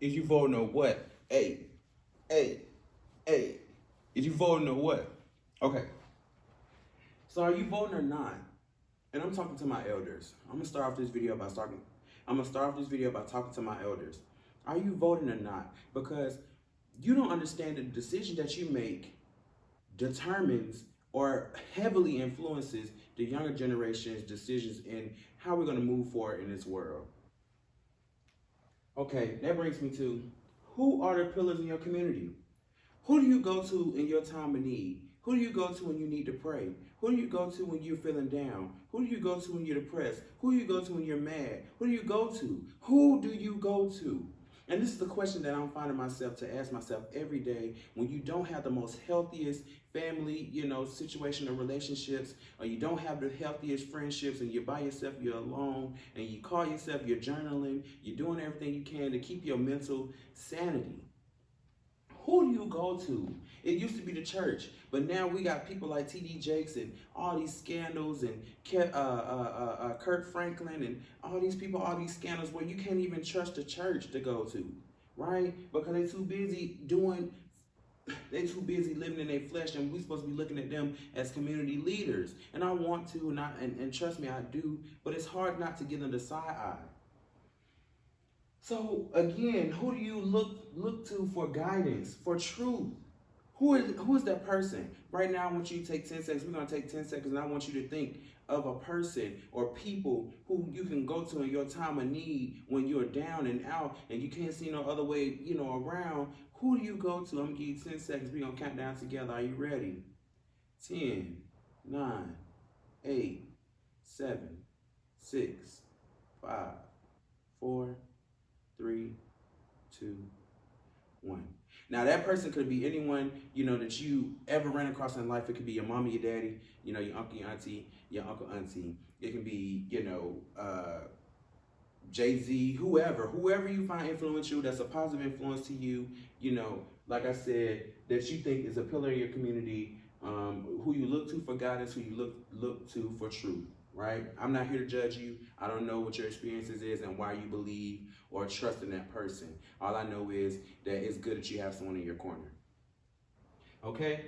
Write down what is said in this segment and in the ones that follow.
Is you voting or what? Hey, hey. Is you voting or what? Okay. So are you voting or not? And I'm talking to my elders. I'm gonna start off this video by talking. I'm gonna start off this video by talking to my elders. Are you voting or not? Because you don't understand the decision that you make determines or heavily influences the younger generation's decisions in how we're gonna move forward in this world. Okay, that brings me to who are the pillars in your community? Who do you go to in your time of need? Who do you go to when you need to pray? Who do you go to when you're feeling down? Who do you go to when you're depressed? Who do you go to when you're mad? Who do you go to? Who do you go to? And this is the question that I'm finding myself to ask myself every day when you don't have the most healthiest family, situation or relationships, or you don't have the healthiest friendships and you're by yourself, you're alone, and you call yourself, you're journaling, you're doing everything you can to keep your mental sanity. Who do you go to? It used to be the church, but now we got people like T.D. Jakes and all these scandals and Kirk Franklin and all these people, all these scandals where you can't even trust the church to go to, right? Because they're too busy living in their flesh, and we're supposed to be looking at them as community leaders. And I want to, and trust me, I do, but it's hard not to give them the side eye. So again, who do you look to for guidance, for truth? Who is that person? Right now, I want you to take 10 seconds. We're going to take 10 seconds, and I want you to think of a person or people who you can go to in your time of need when you're down and out and you can't see no other way, around. Who do you go to? I'm going to give you 10 seconds. We're going to count down together. Are you ready? 10, 9, 8, 7, 6, 5, 4, 3, 2, 1. Now that person could be anyone, that you ever ran across in life. It could be your mama, your daddy, your uncle, your auntie, your uncle, auntie. It can be, Jay-Z, whoever you find influential, that's a positive influence to you, like I said, that you think is a pillar in your community, who you look to for guidance, who you look to for truth. Right? I'm not here to judge you. I don't know what your experiences is and why you believe or trust in that person. All I know is that it's good that you have someone in your corner. Okay?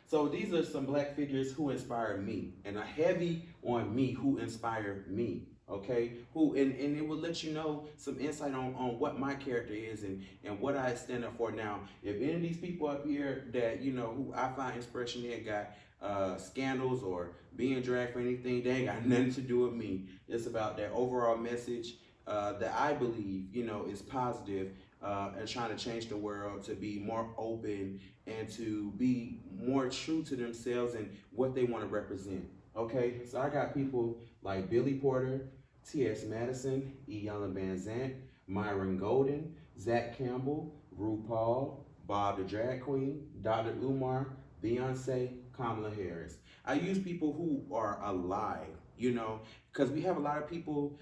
So these are some black figures who inspired me, and a heavy on me who inspired me. Okay, and it will let you know some insight on what my character is and what I stand up for. Now, if any of these people up here that who I find inspiration in got scandals or being dragged for anything, they ain't got nothing to do with me. It's about that overall message that I believe is positive and trying to change the world to be more open and to be more true to themselves and what they want to represent. Okay, so I got people like Billy Porter, T.S. Madison, Iyanla Vanzant, Myron Golden, Zach Campbell, RuPaul, Bob the Drag Queen, Dr. Umar, Beyonce, Kamala Harris. I use people who are alive, because we have a lot of people,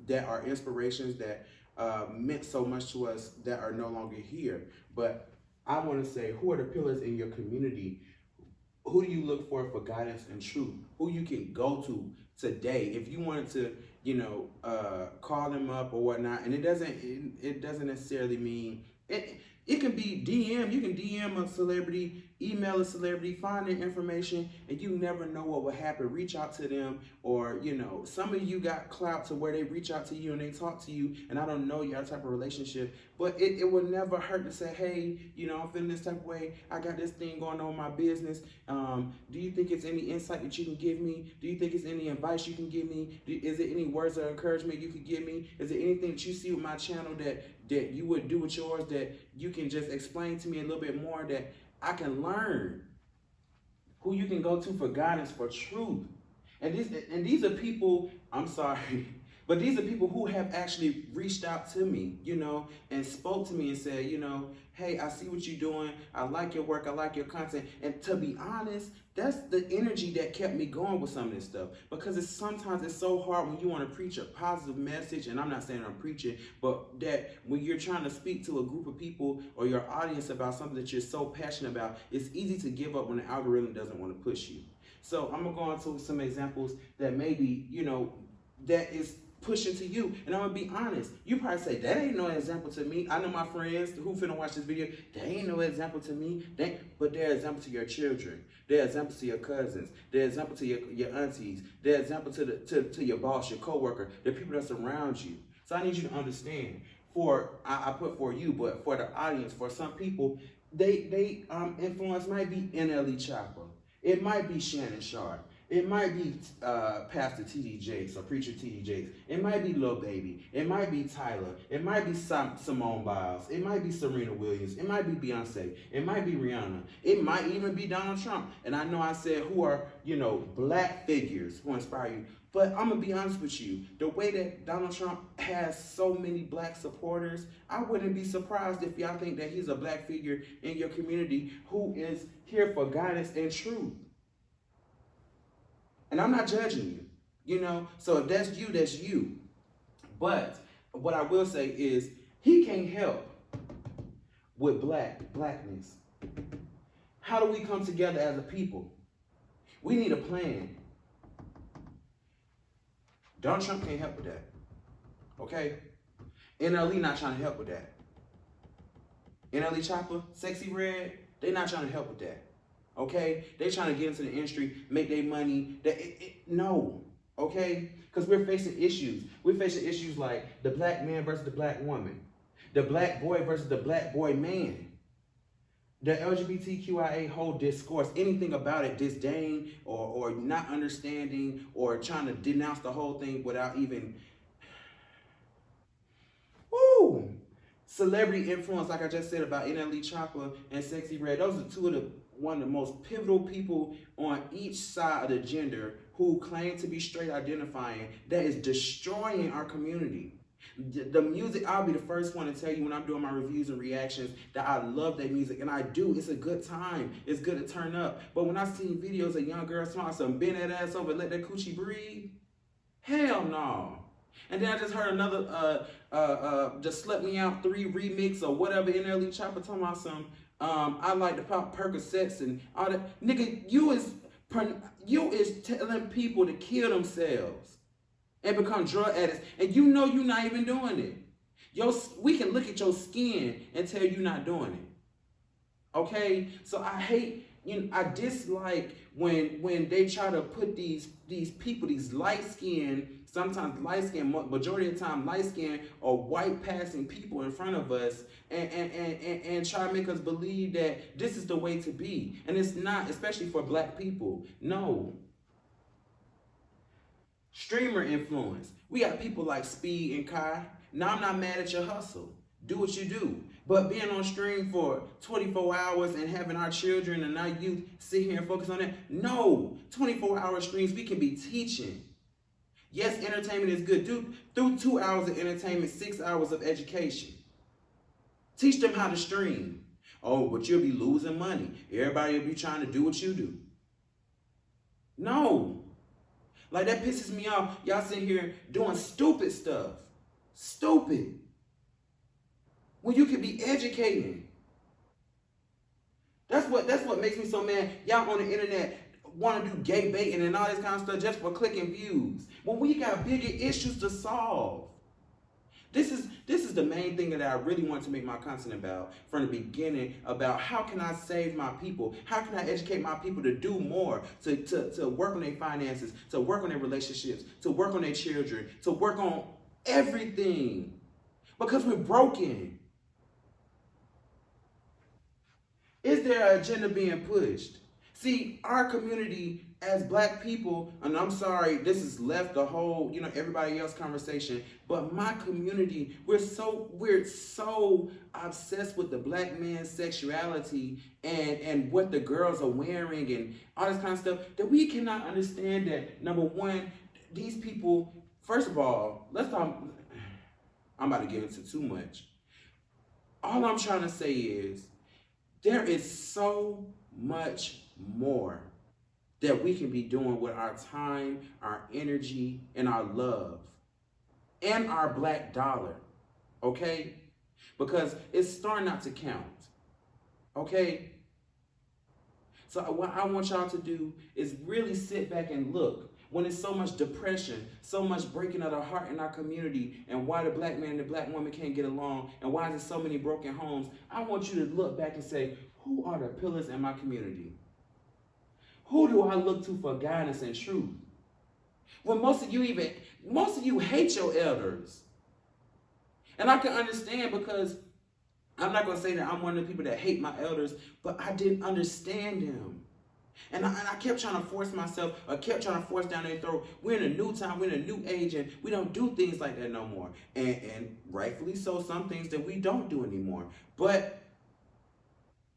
that are inspirations that meant so much to us that are no longer here. But I want to say, who are the pillars in your community? Who do you look for guidance and truth? Who you can go to today if you wanted to, call them up or whatnot. And it doesn't necessarily mean it can be DM. You can DM a celebrity, email a celebrity, find their information, and you never know what will happen. Reach out to them, or some of you got clout to where they reach out to you and they talk to you. And I don't know your type of relationship, but it would never hurt to say, hey, I'm feeling this type of way. I got this thing going on in my business. Do you think it's any insight that you can give me? Do you think it's any advice you can give me? Is it any words of encouragement you could give me? Is there anything that you see with my channel that you would do with yours that you can just explain to me a little bit more that I can learn? Who you can go to for guidance, for truth. And these are people, I'm sorry, but these are people who have actually reached out to me, and spoke to me and said, hey, I see what you're doing. I like your work. I like your content. And to be honest, that's the energy that kept me going with some of this stuff. Because sometimes it's so hard when you want to preach a positive message. And I'm not saying I'm preaching, but that when you're trying to speak to a group of people or your audience about something that you're so passionate about, it's easy to give up when the algorithm doesn't want to push you. So I'm going to go into some examples that maybe, that is pushing to you. And I'm gonna be honest, you probably say, that ain't no example to me. I know my friends who finna watch this video, they ain't no example to me. But they're example to your children. They're example to your cousins. They're example to your aunties. They're example to your boss, your coworker, the people that surround you. So I need you to understand, I put for you, but for the audience, for some people, they influence might be NLE Chopper. It might be Shannon Sharp. It might be Pastor T.D. Jakes or Preacher T.D. Jakes. It might be Lil Baby. It might be Tyler. It might be Simone Biles. It might be Serena Williams. It might be Beyonce. It might be Rihanna. It might even be Donald Trump. And I know I said who are, black figures who inspire you. But I'm going to be honest with you. The way that Donald Trump has so many black supporters, I wouldn't be surprised if y'all think that he's a black figure in your community who is here for guidance and truth. And I'm not judging you, So if that's you, that's you. But what I will say is he can't help with blackness. How do we come together as a people? We need a plan. Donald Trump can't help with that. Okay? NLE not trying to help with that. NLE Chopper, Sexy Red, they not trying to help with that. Okay? They trying to get into the industry, make their money. No. Okay? Because we're facing issues. We're facing issues like the black man versus the black woman. The black boy versus the black boy man. The LGBTQIA whole discourse, anything about it, disdain or not understanding or trying to denounce the whole thing without even... Woo! Celebrity influence, like I just said about NLE Chopper and Sexy Red, those are one of the most pivotal people on each side of the gender who claim to be straight identifying that is destroying our community. The music, I'll be the first one to tell you when I'm doing my reviews and reactions that I love their music, and I do. It's a good time. It's good to turn up. But when I see videos of young girls smile, some bend that ass over, let that coochie breathe, hell no. And then I just heard another Just Slept Me Out 3 remix or whatever NLE Chopper talking about some I like to pop Percocets and all that. Nigga, you is telling people to kill themselves and become drug addicts, and you're not even doing it. We can look at your skin and tell you're not doing it. Okay? So I hate, I dislike when they try to put these people, these light-skinned, sometimes light-skinned, majority of the time light-skinned or white-passing people in front of us and try to make us believe that this is the way to be. And it's not, especially for black people. No. Streamer influence. We got people like Speed and Kai. Now, I'm not mad at your hustle. Do what you do. But being on stream for 24 hours and having our children and our youth sit here and focus on that, no. 24-hour streams, we can be teaching. Yes, entertainment is good. Do 2 hours of entertainment, 6 hours of education. Teach them how to stream. Oh, but you'll be losing money. Everybody will be trying to do what you do. No. Like, that pisses me off. Y'all sitting here doing stupid stuff. Stupid. When you could be educating. That's what makes me so mad. Y'all on the internet want to do gay baiting and all this kind of stuff just for clicking views. When we got bigger issues to solve. This is the main thing that I really want to make my content about from the beginning, about how can I save my people? How can I educate my people to do more, to work on their finances, to work on their relationships, to work on their children, to work on everything. Because we're broken. Is there an agenda being pushed? See, our community as black people, and I'm sorry, this has left the whole, everybody else conversation, but my community, we're so obsessed with the black man's sexuality and what the girls are wearing and all this kind of stuff that we cannot understand that, number one, these people, first of all, I'm about to get into too much. All I'm trying to say is, there is so much more that we can be doing with our time, our energy, and our love, and our black dollar, okay? Because it's starting not to count, okay? So what I want y'all to do is really sit back and look. when there's so much depression, so much breaking of the heart in our community, and why the black man and the black woman can't get along, and why there's so many broken homes, I want you to look back and say, who are the pillars in my community? Who do I look to for guidance and truth? When most of you hate your elders. And I can understand, because I'm not going to say that I'm one of the people that hate my elders, but I didn't understand them. And I kept trying to force myself, or kept trying to force down their throat. We're in a new time, we're in a new age, and we don't do things like that no more. And rightfully so, some things that we don't do anymore. But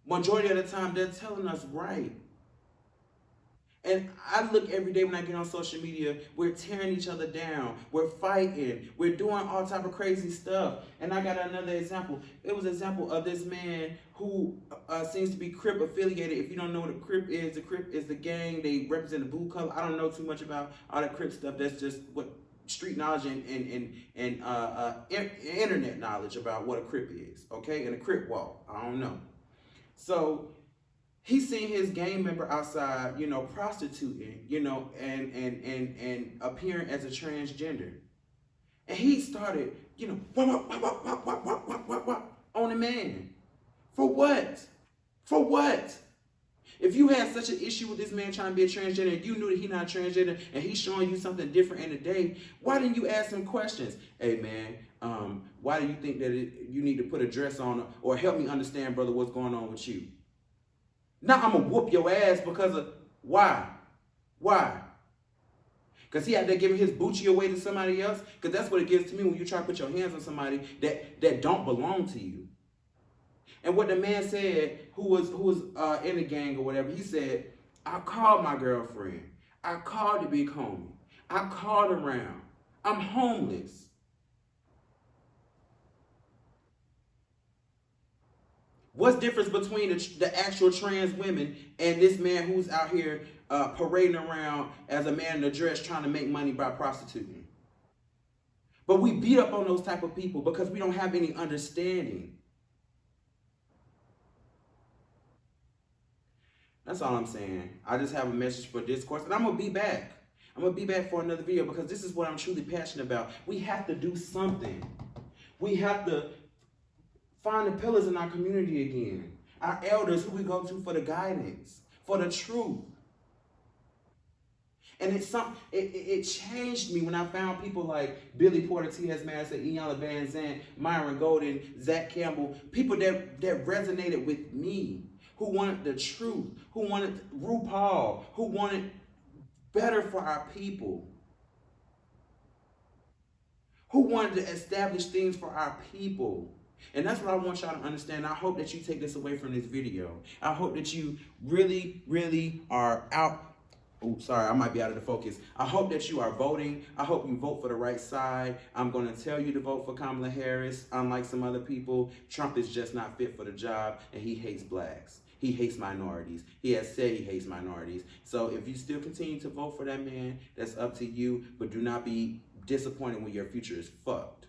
majority of the time, they're telling us right. And I look every day when I get on social media, we're tearing each other down, we're fighting, we're doing all type of crazy stuff. And I got another example. It was an example of this man who seems to be Crip affiliated. If you don't know what a Crip is the gang. They represent the blue color. I don't know too much about all that Crip stuff. That's just what street knowledge and internet knowledge about what a Crip is, okay? And a Crip walk. I don't know. So he seen his gang member outside, prostituting, and appearing as a transgender. And he started, on the man. For what? For what? If you had such an issue with this man trying to be a transgender, and you knew that he's not a transgender, and he's showing you something different in the day, why didn't you ask him questions? Hey man, why do you think that you need to put a dress on, or help me understand, brother, what's going on with you? Now I'm going to whoop your ass because of, why? Why? Because he out there giving his Bucci away to somebody else? Because that's what it gives to me when you try to put your hands on somebody that don't belong to you. And what the man said, who was in the gang or whatever, he said, I called my girlfriend. I called the big homie. I called around. I'm homeless. What's the difference between the actual trans women and this man who's out here parading around as a man in a dress trying to make money by prostituting? But we beat up on those type of people because we don't have any understanding. That's all I'm saying. I just have a message for discourse, and I'm going to be back. I'm going to be back for another video because this is what I'm truly passionate about. We have to do something. We have to find the pillars in our community again. Our elders who we go to for the guidance, for the truth. And it changed me when I found people like Billy Porter, T.S. Madison, Iyanla Vanzant, Myron Golden, Zach Campbell, people that resonated with me, who wanted the truth, who wanted RuPaul, who wanted better for our people, who wanted to establish things for our people. And that's what I want y'all to understand. I hope that you take this away from this video. I hope that you really, really are out. Oh, sorry, I might be out of the focus. I hope that you are voting. I hope you vote for the right side. I'm going to tell you to vote for Kamala Harris. Unlike some other people, Trump is just not fit for the job, and he hates blacks. He hates minorities. He has said he hates minorities. So if you still continue to vote for that man, that's up to you. But do not be disappointed when your future is fucked.